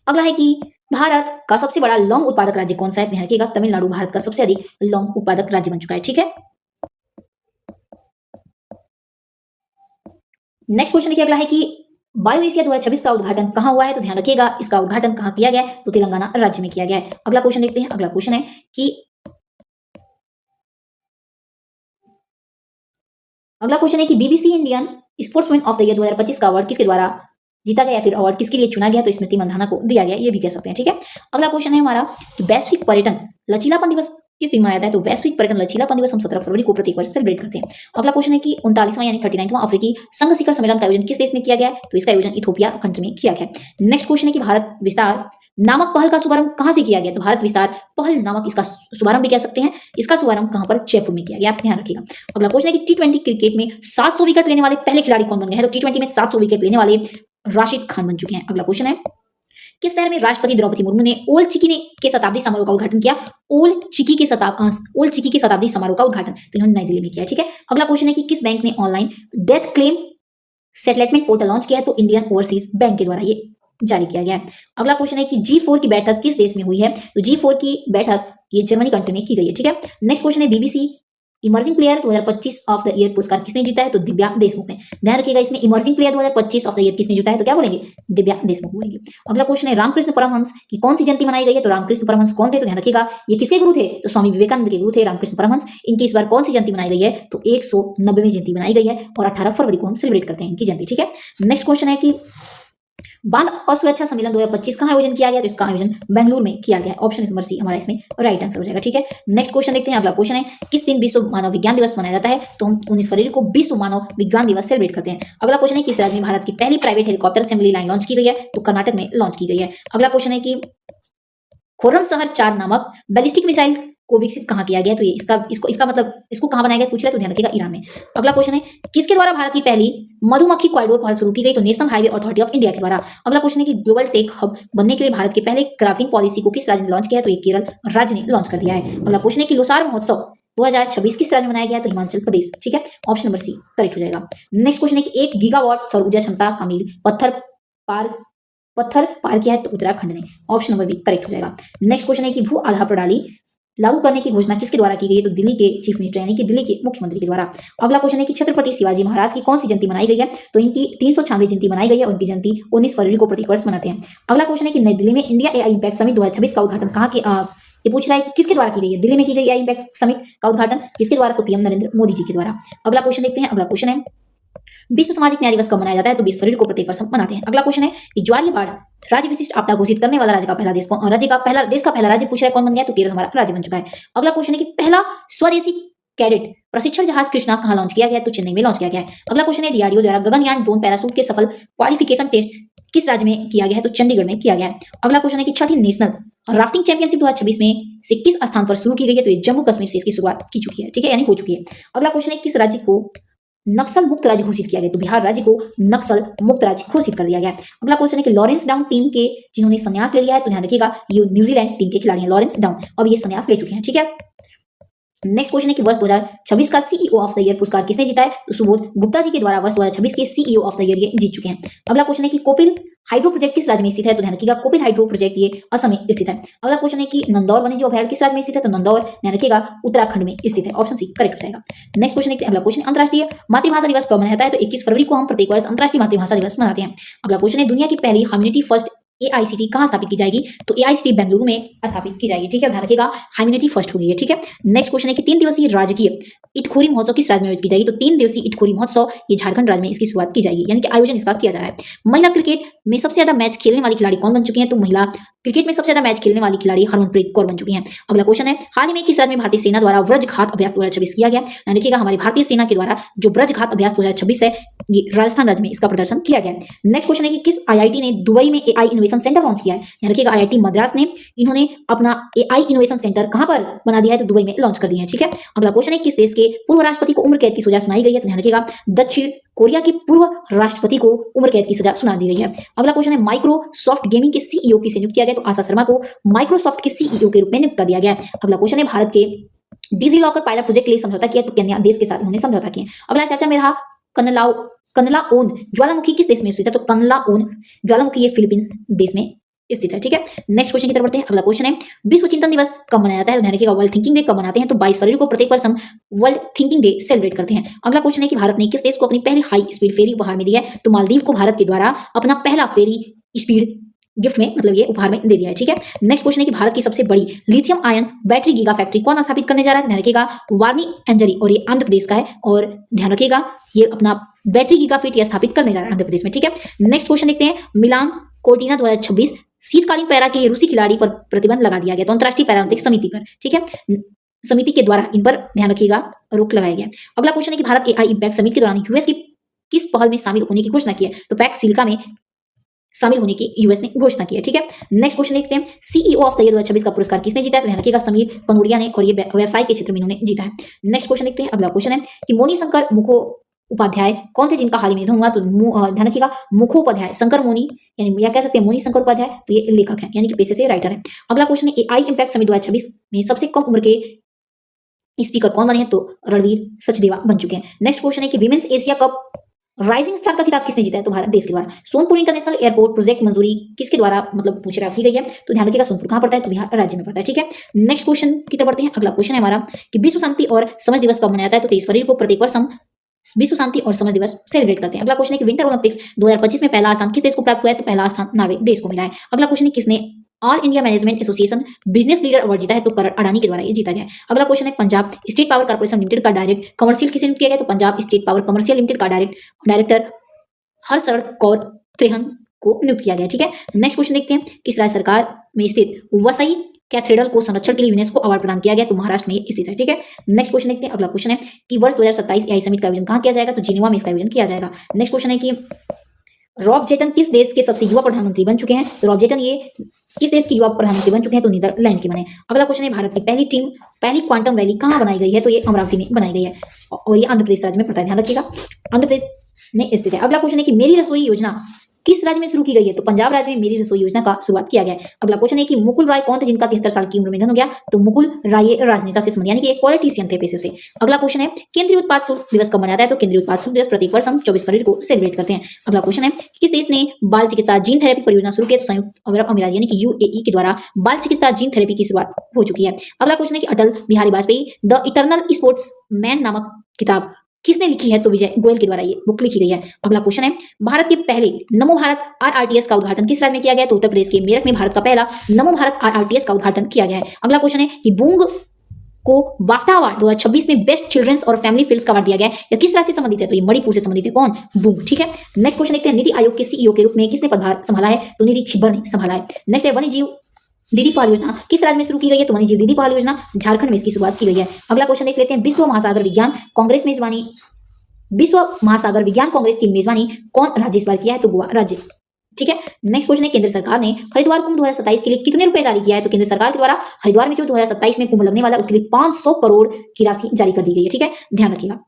अगला है कि भारत का सबसे बड़ा लौंग उत्पादक राज्य कौन सा है, ध्यान रखिएगा तमिलनाडु भारत का सबसे अधिक लौंग उत्पादक राज्य बन चुका है। ठीक है, नेक्स्ट क्वेश्चन देखिए अगला है कि बायो एशिया 2026 का उद्घाटन कहां हुआ है, तो ध्यान रखिएगा इसका उद्घाटन कहां किया गया है, तो तेलंगाना राज्य में किया गया है। अगला क्वेश्चन देखते हैं। अगला क्वेश्चन है कि BBC Indian sportsman of the year 2025 का अवार्ड किसके द्वारा जीता गया, फिर अवार्ड किसके लिए चुना गया, तो स्मृति मंधाना को दिया गया, ये भी कह सकते हैं। ठीक है, अगला क्वेश्चन है हमारा कि वैश्विक पर्यटन लचीलापन दिवस किस दिन मनाया जाता है, तो वैश्विक पर्यटन लचीलापन दिवस हम 17 फरवरी को प्रत्येक वर्ष सेलिब्रेट करते हैं। अगला क्वेश्चन है कि 39वां यानी 39वां अफ्रीकी संघ शिखर सम्मेलन का आयोजन किस देश में किया गया है, तो इसका आयोजन इथोपिया कंट्री में किया गया है। नेक्स्ट क्वेश्चन है कि भारत विस्तार नामक पहल का शुभारंभ कहाँ से किया गया? तो भारत विस्तार पहल नामक इसका शुभारंभ भी कह सकते हैं। इसका शुभारंभ कहाँ पर? जयपुर में किया गया, आप ध्यान रखिएगा। अगला क्वेश्चन है कि टी20 क्रिकेट में 700 विकेट लेने वाले पहले खिलाड़ी कौन बन गए हैं? तो टी20 में 700 विकेट लेने वाले राशिद खान बन चुके हैं। अगला क्वेश्चन है, किस शहर में राष्ट्रपति द्रौपदी मुर्मू ने ओल्ड चिकी के शताब्दी समारोह का उद्घाटन किया? ओल्ड चिकी के शताब्दी समारोह का उद्घाटन तो इन्होंने नई दिल्ली में किया, ठीक है। अगला क्वेश्चन है कि किस बैंक ने online death claim settlement portal launch किया है? तो इंडियन ओवरसीज बैंक के द्वारा ये जारी किया गया है। अगला क्वेश्चन है कि G4 की बैठक किस देश में हुई है? तो G4 की बैठक ये जर्मनी कंट्री में की गई है, ठीक है। नेक्स्ट क्वेश्चन है, BBC emerging player 2025 of the year पुरस्कार किसने जीता है? तो दिव्या देशमुख ने। ध्यान रखिएगा, इसमें emerging player 2025 of the year किसने जीता है? तो क्या बोलेंगे? दिव्या देशमुख बोलेंगे। अगला क्वेश्चन है, रामकृष्ण परमहंस की कौन सी जयंती मनाई गई है? तो रामकृष्ण परमहंस कौन थे? तो ध्यान रखिएगा, ये किसके गुरु थे? तो स्वामी विवेकानंद के गुरु थे रामकृष्ण परमहंस। इनकी इस बार कौन सी जयंती मनाई गई है? तो 190वीं जयंती मनाई गई है और 18 फरवरी को हम सेलिब्रेट करते हैं इनकी जयंती, ठीक है। नेक्स्ट क्वेश्चन है कि बांध और सुरक्षा सम्मेलन 2025 कहाँ आयोजन किया गया? तो इसका आयोजन बेंगलुरु में किया गया है। ऑप्शन नंबर सी हमारा इसमें राइट आंसर हो जाएगा, ठीक है। नेक्स्ट क्वेश्चन देखते हैं। अगला क्वेश्चन है, किस दिन विश्व मानव विज्ञान दिवस मनाया जाता है? तो हम 19 फरवरी को विश्व मानव विज्ञान दिवस सेलिब्रेट करते हैं। अगला क्वेश्चन है, किस राज्य में भारत की पहली private helicopter assembly line launch की गई है? तो कर्नाटक में लॉन्च की गई है। अगला क्वेश्चन है कि खुर्रमशहर 4 नामक बैलिस्टिक मिसाइल को विकसित कहाँ किया गया? तो ये इसका मतलब इसको कहाँ बनाया गया पूछ रहा है, तो ध्यान रखिएगा ईरान में। अगला क्वेश्चन है, किसके द्वारा भारत की पहली मधुमक्खी कॉरिडोर पहल शुरू की गई? तो national highway authority of India के द्वारा। अगला क्वेश्चन है कि ग्लोबल टेक हब बनने के लिए भारत के पहले क्राफ्टिंग पॉलिसी को किस राज्य ने लॉन्च किया है? तो ये केरल राज्य ने लॉन्च कर दिया है। अगला क्वेश्चन है कि लोसार महोत्सव 2026 किस राज्य में मनाया गया? तो हिमाचल प्रदेश, ठीक है। ऑप्शन नंबर सी करेक्ट हो जाएगा। नेक्स्ट क्वेश्चन है कि 1 गीगावाट सौर ऊर्जा क्षमता का मील पत्थर पार किया है? तो उत्तराखंड ने। ऑप्शन नंबर बी करेक्ट हो जाएगा। नेक्स्ट क्वेश्चन है कि भू आधार प्रणाली लागू करने की घोषणा किसके द्वारा की गई है? तो दिल्ली के चीफ मिनिस्टर यानी कि दिल्ली के मुख्यमंत्री के द्वारा। अगला क्वेश्चन है कि छत्रपति शिवाजी महाराज की कौन सी जयंती मनाई गई है? तो इनकी 396वीं जयंती मनाई गई है। उनकी जयंती 19 फरवरी को प्रत्येक वर्ष मनाते हैं। अगला क्वेश्चन है कि नई दिल्ली में इंडिया AI इम्पैक्ट समिट 2026 का उद्घाटन कहाँ किया? ये पूछ रहा है कि किसके द्वारा की गई है? दिल्ली में की गई AI इम्पैक्ट समिट का उद्घाटन किसके द्वारा? तो PM नरेंद्र मोदी जी के द्वारा। अगला क्वेश्चन देखते हैं। अगला क्वेश्चन है, विश्व सामाजिक न्याय दिवस कब मनाया जाता है? तो 20 फरवरी को प्रत्येक वर्ष मनाते हैं। अगला क्वेश्चन है कि ज्वारीय बाढ़ राज्य विशिष्ट आपदा घोषित करने वाला राज्य का पहला देश कौन? देश का पहला राज्य पूछ रहा है कौन बन गया? तो केरल हमारा राज्य बन चुका है। अगला क्वेश्चन है कि पहला स्वदेशी कैडेट प्रशिक्षण जहाज कृष्णा कहाँ लॉन्च किया गया? तो चेन्नई में लॉन्च किया गया है। अगला क्वेश्चन है, DRDO द्वारा गगनयान ड्रोन पैराशूट के सफल क्वालिफिकेशन टेस्ट किस राज्य में किया गया है? तो चंडीगढ़ में किया गया है। अगला क्वेश्चन है कि छठी नेशनल राफ्टिंग चैंपियनशिप 2026 में से किस स्थान पर शुरू की गई है? तो ये जम्मू कश्मीर से इसकी शुरुआत की चुकी है, ठीक है, यानी हो चुकी है। अगला क्वेश्चन है, किस राज्य को नक्सल मुक्त राज्य घोषित किया गया? तो बिहार राज्य को नक्सल मुक्त राज्य घोषित कर दिया गया। अगला क्वेश्चन है कि लॉरेंस डाउन टीम के जिन्होंने संन्यास ले लिया है? तो ध्यान रखिएगा, ये न्यूजीलैंड टीम के खिलाड़ी हैं लॉरेंस डाउन, अब ये संन्यास ले चुके हैं, ठीक है। नेक्स्ट क्वेश्चन है कि वर्ष 2026 का CEO ऑफ द ईयर पुरस्कार किसने जीता है? तो सुबोध गुप्ता जी के द्वारा वर्ष 2026 के CEO ऑफ द ईयर ये जीत चुके हैं। अगला क्वेश्चन है कि कोपिल हाइड्रो प्रोजेक्ट किस राज्य में स्थित है? तो ध्यान रखिएगा, कोपिल हाइड्रो प्रोजेक्ट ये असम में स्थित है। अगला क्वेश्चन है कि नंदौर वन्यजीव अभयारण्य किस राज्य में स्थित है? तो नंदौर ध्यान रखिएगा उत्तराखंड में स्थित है। ऑप्शन सी करेक्ट हो जाएगा। नेक्स्ट क्वेश्चन है, अगला क्वेश्चन, अंतर्राष्ट्रीय मातृभाषा दिवस कब मनाया जाता है? तो 21 फरवरी को हम प्रत्येक वर्ष अंतर्राष्ट्रीय मातृभाषा दिवस मनाते हैं। अगला क्वेश्चन है, दुनिया की पहली ह्यूमैनिटी फर्स्ट AICT कहाँ स्थापित की जाएगी? तो AICT बेंगलुरु में स्थापित की जाएगी, ठीक है, ध्यान रखिएगा ह्यूमैनिटी फर्स्ट होगी, ठीक है। नेक्स्ट क्वेश्चन है कि 3 दिवसीय राजकीय इटखोरी महोत्सव किस राज्य में आयोजित की जाएगी? तो 3 दिवसीय इटखोरी महोत्सव ये झारखंड राज्य में इसकी शुरुआत की जाएगी, यानी कि आयोजन इसका किया जा रहा है। महिला क्रिकेट में सबसे ज्यादा मैच खेलने वाली खिलाड़ी कौन बन चुकी हैं? तो महिला क्रिकेट में सबसे ज्यादा मैच खेलने वाली खिलाड़ी हरमनप्रीत कौर बन चुकी हैं। अगला क्वेश्चन है, हाल ही में किस राज्य में भारतीय सेना द्वारा वज्रघात अभ्यास 2026 किया गया? यानी देखिएगा हमारी भारतीय सेना के द्वारा जो वज्रघात अभ्यास 2026 है ये राजस्थान राज्य में इसका प्रदर्शन किया गया। नेक्स्ट क्वेश्चन है कि किस IIT ने दुबई में AI इनोवेशन सेंटर लॉन्च किया है? यानी देखिएगा IIT मद्रास ने इन्होंने अपना AI इनोवेशन सेंटर कहां पर बना दिया है? तो दुबई में लॉन्च कर दिया है, ठीक है। अगला क्वेश्चन है, किस देश के पूर्व राष्ट्रपति को उम्र कैद की सजा सुनाई गई है? तो ध्यान रखिएगा दक्षिण कोरिया के पूर्व राष्ट्रपति को उम्र कैद की सजा सुना दी गई है। अगला क्वेश्चन है, माइक्रोसॉफ्ट गेमिंग के CEO किसे नियुक्त किया गया? तो आशा शर्मा को माइक्रोसॉफ्ट के CEO के रूप में नियुक्त कर दिया गया। अगला क्वेश्चन है, भारत के डिजी लॉकर पायलट प्रोजेक्ट के लिए समझौता किया? तो केन्या देश के साथ उन्होंने समझौता किया। अगला चर्चा में रहा कनलाओन ज्वालामुखी किस देश में स्थित है? तो कनलाओन ज्वालामुखी ये फिलीपींस देश में स्थित है, ठीक है। नेक्स्ट क्वेश्चन की तरफ बढ़ते हैं। अगला क्वेश्चन है, विश्व चिंतन दिवस कब मनाया जाता है? तो ध्यान रखिएगा वर्ल्ड थिंकिंग डे कब मनाते हैं? तो 22 फरवरी को प्रत्येक वर्ष हम वर्ल्ड थिंकिंग डे सेलिब्रेट करते हैं। अगला क्वेश्चन है कि भारत ने किस देश को अपनी पहली हाई स्पीड फेरी उपहार में दिया है? तो मालदीव को भारत के द्वारा अपना पहला फेरी स्पीड गिफ्ट में मतलब ये उपहार में दे दिया है, ठीक है। नेक्स्ट क्वेश्चन है कि भारत की सबसे बड़ी lithium ion battery giga factory कौन स्थापित करने जा रहा है? ध्यान रखिएगा वार्नी एंजरी, और ये आंध्र प्रदेश का है, और ध्यान रखिएगा ये अपना बैटरी गीगा फैक्ट्री स्थापित करने जा रहा है आंध्र प्रदेश में, ठीक है। नेक्स्ट क्वेश्चन देखते हैं, मिलान कोर्टिना 2026 शीतकालीन पैरा के लिए रूसी खिलाड़ी पर प्रतिबंध लगा दिया गया, तो अंतर्राष्ट्रीय पैरालंपिक समिति पर, ठीक है, समिति के द्वारा इन पर ध्यान रखिएगा रोक लगाया गया। अगला क्वेश्चन है कि भारत AI इम्पैक्ट समिट के दौरान US की किस पहल में शामिल होने की घोषणा की है? तो पैक्स सिलिका में शामिल होने की यूएस ने घोषणा की है। ठीक है, नेक्स्ट क्वेश्चन देखते हैं, सीईओ ऑफ द ईयर 2026 का पुरस्कार किसने जीता है? तो ध्यान रखिएगा समीर पंगुड़िया ने, और ये व्यवसाय के क्षेत्र में इन्होंने जीता है। नेक्स्ट क्वेश्चन देखते हैं, अगला क्वेश्चन है कि मौनी शंकर मुखोपाध्याय कौन थे जिनका हाल ही में निधन हुआ? तो ध्यान रखिएगा मुखोपाध्याय, शंकर मौनी, यानी या कह सकते हैं मौनी शंकर उपाध्याय, तो ये लेखक है यानी कि पेशे से राइटर है। अगला क्वेश्चन है एआई इम्पैक्ट समिट 2026 में सबसे कम उम्र के स्पीकर कौन बने हैं? तो रणवीर सचदेवा बन चुके हैं। नेक्स्ट क्वेश्चन है कि women's Asia cup rising star का खिताब किसने जीता है? तो भारत देश के द्वारा। सोनपुर इंटरनेशनल एयरपोर्ट प्रोजेक्ट मंजूरी किसके द्वारा मतलब पूछ रखी गई है? तो ध्यान रखिएगा सोनपुर कहां पड़ता है? तो बिहार राज्य में पड़ता है। ठीक है, नेक्स्ट क्वेश्चन की तरफ बढ़ते हैं। अगला क्वेश्चन है हमारा कि विश्व शांति और समझ दिवस कब मनाया जाता है? तो 23 फरवरी को प्रत्येक वर्ष हम विश्व शांति और समझ दिवस सेलिब्रेट करते हैं। अगला क्वेश्चन है कि विंटर ओलंपिक्स 2025 में पहला स्थान किस देश को प्राप्त हुआ है? तो पहला स्थान नॉर्वे देश को मिला है। अगला क्वेश्चन है किसने all India management association business leader award जीता है? तो करण अडानी के द्वारा ये जीता गया है। अगला क्वेश्चन है Punjab state power corporation limited का डायरेक्ट कमर्शियल किसे नियुक्त किया गया? तो Punjab state power commercial limited का डायरेक्टर हरशरद कौर त्रेहन को नियुक्त किया गया। ठीक है, नेक्स्ट क्वेश्चन देखते हैं किस राज्य सरकार में स्थित वसई कैथेड्रल को संरक्षण के लिए यूनेस्को अवार्ड प्रदान किया गया? तो महाराष्ट्र में स्थित है। ठीक है, नेक्स्ट क्वेश्चन देखते हैं। अगला क्वेश्चन है कि वर्ष 2027 एआई समिट का आयोजन कहां किया जाएगा? तो जिनेवा में इसका आयोजन किया जाएगा। नेक्स्ट क्वेश्चन है कि रॉब जेटन किस देश के सबसे युवा प्रधानमंत्री बन चुके हैं? तो रॉब जेटन ये किस देश के युवा प्रधानमंत्री बन चुके हैं? तो नीदरलैंड के बने। अगला क्वेश्चन है भारत की पहली क्वांटम वैली कहां बनाई गई है? तो ये अमरावती में बनाई गई है और ये आंध्र प्रदेश राज्य में पड़ता है। ध्यान रखिएगा आंध्र प्रदेश में स्थित है। अगला क्वेश्चन है कि मेरी रसोई योजना किस राज्य में शुरू की गई है? तो पंजाब राज्य में मेरी रसोई योजना का शुरुआत किया गया है। अगला क्वेश्चन है कि मुकुल राय कौन थे जिनका 73 साल की उम्र में निधन हो गया? तो मुकुल राय राजनेता से संबंधित यानी कि एक पॉलिटिशियन थे पेशे से। अगला क्वेश्चन है केंद्रीय उत्पाद शुल्क दिवस कब मनाया जाता है? तो केंद्रीय उत्पाद शुल्क दिवस प्रत्येक वर्ष हम 24 फरवरी को सेलिब्रेट करते हैं। अगला क्वेश्चन है किस देश ने बाल चिकित्सा जीन थेरेपी परियोजना शुरू की? तो संयुक्त अरब अमीरात यानी कि यूएई के द्वारा बाल चिकित्सा जीन थेरेपी की शुरुआत हो चुकी है। अगला क्वेश्चन है कि Atal Bihari Vajpayee the eternal sportsman नामक किताब किसने लिखी है? तो विजय गोयल के द्वारा ये बुक लिखी गई है। अगला क्वेश्चन है भारत के पहले नमो भारत आरआरटीएस का उद्घाटन किस राज्य में किया गया? तो उत्तर प्रदेश के मेरठ में भारत का पहला नमो भारत आरआरटीएस का उद्घाटन किया गया है। अगला क्वेश्चन है कि बूंग को बाफ्टा अवार्ड 2026 में बेस्ट चिल्ड्रंस और फैमिली फिल्म्स का अवार्ड दिया गया है। या किस राज्य से संबंधित है? तो ये मणिपुर से संबंधित है। कौन? बूंग। ठीक है, नेक्स्ट क्वेश्चन देखते हैं नीति आयोग के सीईओ के रूप में किसने पदभार संभाला है? तो निधि छिब्बर ने संभाला है। नेक्स्ट है वन्य जीव दीदी पहल योजना किस राज्य में शुरू की गई है? तो वन्य जीव दीदी पहल योजना झारखंड में इसकी शुरुआत की गई है। अगला क्वेश्चन देख लेते हैं विश्व महासागर विज्ञान कांग्रेस की मेजबानी कौन राज्य इस बार किया है? तो गोवा राज्य। ठीक है, नेक्स्ट क्वेश्चन है केंद्र सरकार ने हरिद्वार कुंभ 2027 के लिए कितने रुपए जारी किया है? तो केंद्र सरकार के द्वारा हरिद्वार में जो 2027 में कुंभ लगने वाला है उसके लिए 500 करोड़ की राशि जारी कर दी गई है। ठीक है, ध्यान रखिएगा।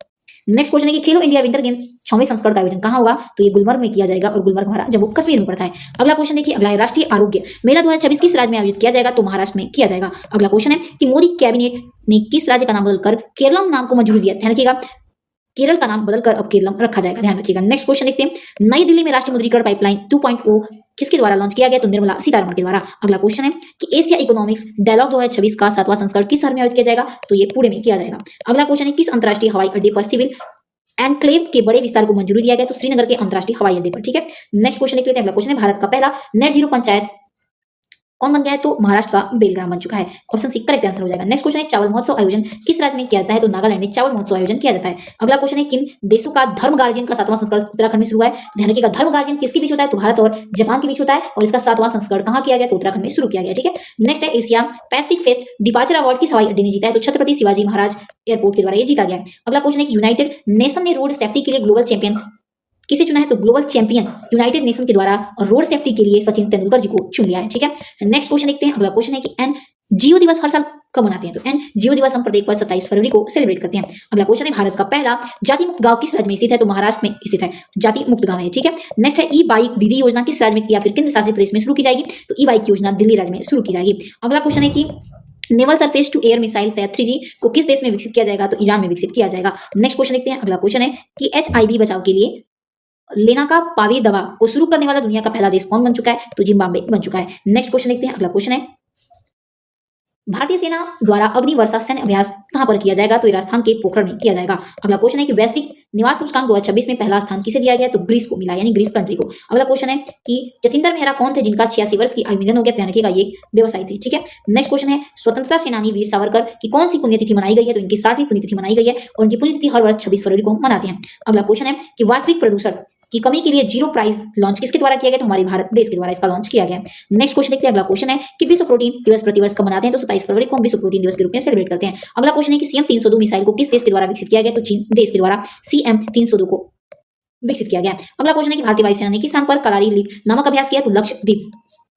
नेक्स्ट क्वेश्चन है कि खेलो इंडिया विंटर गेम्स 6वें संस्करण का आयोजन कहां होगा? तो ये गुलमर्ग में किया जाएगा और गुलमर्ग हमारा जम्मू कश्मीर में पड़ता है। अगला क्वेश्चन देखिए, अगला है राष्ट्रीय आरोग्य मेला 2026 किस राज्य में आयोजित किया जाएगा? तो महाराष्ट्र में किया जाएगा। अगला क्वेश्चन है कि मोदी कैबिनेट ने किस राज्य का नाम बदलकर केरलम नाम को मंजूरी दिया? ध्यान रखिएगा केरल का नाम बदलकर अब केरलम रखा जाएगा। ध्यान रखिएगा। नेक्स्ट क्वेश्चन देखते हैं नई दिल्ली में राष्ट्रीय मुद्रीकरण पाइपलाइन 2.0 किसके द्वारा लॉन्च किया गया? तो निर्मला सीतारमण के द्वारा। अगला क्वेश्चन है कि एशिया इकोनॉमिक्स डायलॉग 2026 का 7वां संस्करण किस शहर में आयोजित किया जाएगा? तो ये पुणे में किया जाएगा। अगला क्वेश्चन है किस अंतरराष्ट्रीय हवाई अड्डे पर सिविल एनक्लेव के बड़े विस्तार को मंजूरी दिया गया? तो श्रीनगर के अंतरराष्ट्रीय हवाई अड्डे पर। ठीक है, नेक्स्ट क्वेश्चन देख लेते हैं। अगला क्वेश्चन है भारत का पहला नेट जीरो पंचायत कौन बन गया है? तो महाराष्ट्र का बेलग्राम बन चुका है। ऑप्शन सी करेक्ट आंसर हो जाएगा। नेक्स्ट क्वेश्चन है चावल महोत्सव आयोजन किस राज्य में किया जाता है? तो नागालैंड में चावल महोत्सव आयोजन किया जाता है। अगला क्वेश्चन है किन देशों का धर्म गार्जियन का 7वां संस्करण उत्तराखंड में शुरू हुआ है? ध्यान रखिएगा धर्म गार्जियन किसके बीच होता है? तो भारत और जापान के बीच होता है और इसका 7वां संस्करण कहां किया गया? तो उत्तराखंड में शुरू किया गया। ठीक है, नेक्स्ट है Asia Pacific fest departure award किस हवाई अड्डे ने जीता है? तो छत्रपति शिवाजी महाराज एयरपोर्ट के द्वारा ये जीता गया है। अगला क्वेश्चन है कि यूनाइटेड नेशन ने रोड सेफ्टी के लिए ग्लोबल चैंपियन किसे चुना है? तो ग्लोबल चैंपियन यूनाइटेड नेशन के द्वारा और रोड सेफ्टी के लिए सचिन तेंदुलकर जी को चुन लिया है। ठीक है, नेक्स्ट क्वेश्चन देखते हैं। अगला क्वेश्चन है कि एन जियो दिवस हर साल कब मनाते हैं? तो एन जियो दिवस हम प्रत्येक वर्ष 27 फरवरी को सेलिब्रेट करते हैं। अगला क्वेश्चन है भारत का पहला जाति मुक्त गांव किस राज्य में स्थित है? तो महाराष्ट्र में स्थित है, जाति मुक्त गांव है। ठीक है, नेक्स्ट है ई बाइक दीदी योजना किस राज्य में या फिर केंद्र शासित प्रदेश में शुरू की जाएगी? तो ई बाइक योजना दिल्ली राज्य में शुरू की जाएगी। अगला क्वेश्चन है कि naval surface to air missile सैयद 3G को किस देश में विकसित किया जाएगा? तो ईरान में विकसित किया जाएगा। नेक्स्ट क्वेश्चन देखते हैं। अगला क्वेश्चन है कि HIV बचाव के लिए लेना का पावी दवा को शुरू करने वाला दुनिया का पहला देश कौन बन चुका है? तो जिम्बाब्वे बन चुका है। नेक्स्ट क्वेश्चन देखते हैं। अगला क्वेश्चन है भारतीय सेना द्वारा अग्नि वर्षा सैन्य अभ्यास कहां पर किया जाएगा? तो राजस्थान के पोखरण में किया जाएगा। अगला क्वेश्चन है कि वैश्विक निवास सूचकांक 2026 में पहला स्थान किसे दिया गया? तो ग्रीस को मिला, यानी ग्रीस कंट्री को। अगला क्वेश्चन है कि जतिंदर मेहरा कौन थे जिनका 86 वर्ष की आयु निधन हो गया? ध्यान रखिएगा ये व्यवसायी थे। ठीक है, नेक्स्ट क्वेश्चन है स्वतंत्रता सेनानी वीर सावरकर की कौन सी पुण्यतिथि मनाई गई है? तो इनकी 60वीं पुण्यतिथि मनाई गई है और उनकी पुण्यतिथि हर वर्ष 26 फरवरी को मनाते हैं। अगला क्वेश्चन है कि वास्तविक प्रदूषण की कमी के लिए जीरो प्राइस लॉन्च किसके द्वारा किया गया? तो हमारे भारत देश के द्वारा इसका लॉन्च किया गया। नेक्स्ट क्वेश्चन देखते हैं। अगला क्वेश्चन है कि विश्व प्रोटीन दिवस प्रतिवर्ष कब मनाते हैं? तो 27 फरवरी को हम विश्व प्रोटीन दिवस के रूप में सेलिब्रेट करते हैं। अगला क्वेश्चन है कि CM 302 मिसाइल को किस देश के द्वारा विकसित किया गया? तो चीन देश के द्वारा CM 302 को विकसित किया गया। अगला क्वेश्चन है कि भारतीय वायुसेना ने किस स्थान पर कलारी लीप नामक अभ्यास किया? तो लक्षद्वीप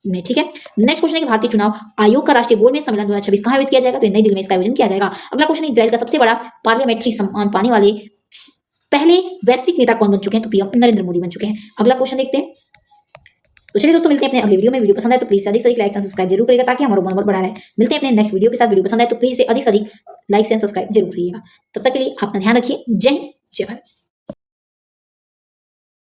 में। ठीक है, नेक्स्ट क्वेश्चन है कि भारतीय चुनाव आयोग का राष्ट्रीय गोलमेज सम्मेलन 2026 कहां आयोजित किया जाएगा? तो नई दिल्ली में इसका आयोजन किया जाएगा। अगला क्वेश्चन है इजराइल का सबसे बड़ा पार्लियामेंट्री सम्मान पाने वाले पहले वैश्विक नेता कौन बन चुके हैं? तो पीएम नरेंद्र मोदी बन चुके हैं। अगला क्वेश्चन देखते हैं। तो चलिए दोस्तों, मिलते हैं अपने अगले वीडियो में। वीडियो पसंद आए तो प्लीज से अधिक से अधिक लाइक एंड सब्सक्राइब जरूर करिएगा ताकि हमारा मनोबल बढ़ा रहे। मिलते हैं अपने नेक्स्ट वीडियो के साथ। वीडियो पसंद आए तो प्लीज से अधिक लाइक एंड सब्सक्राइब जरूर करिएगा। तब तक के लिए अपना ध्यान रखिए। जय हिंद, जय भारत।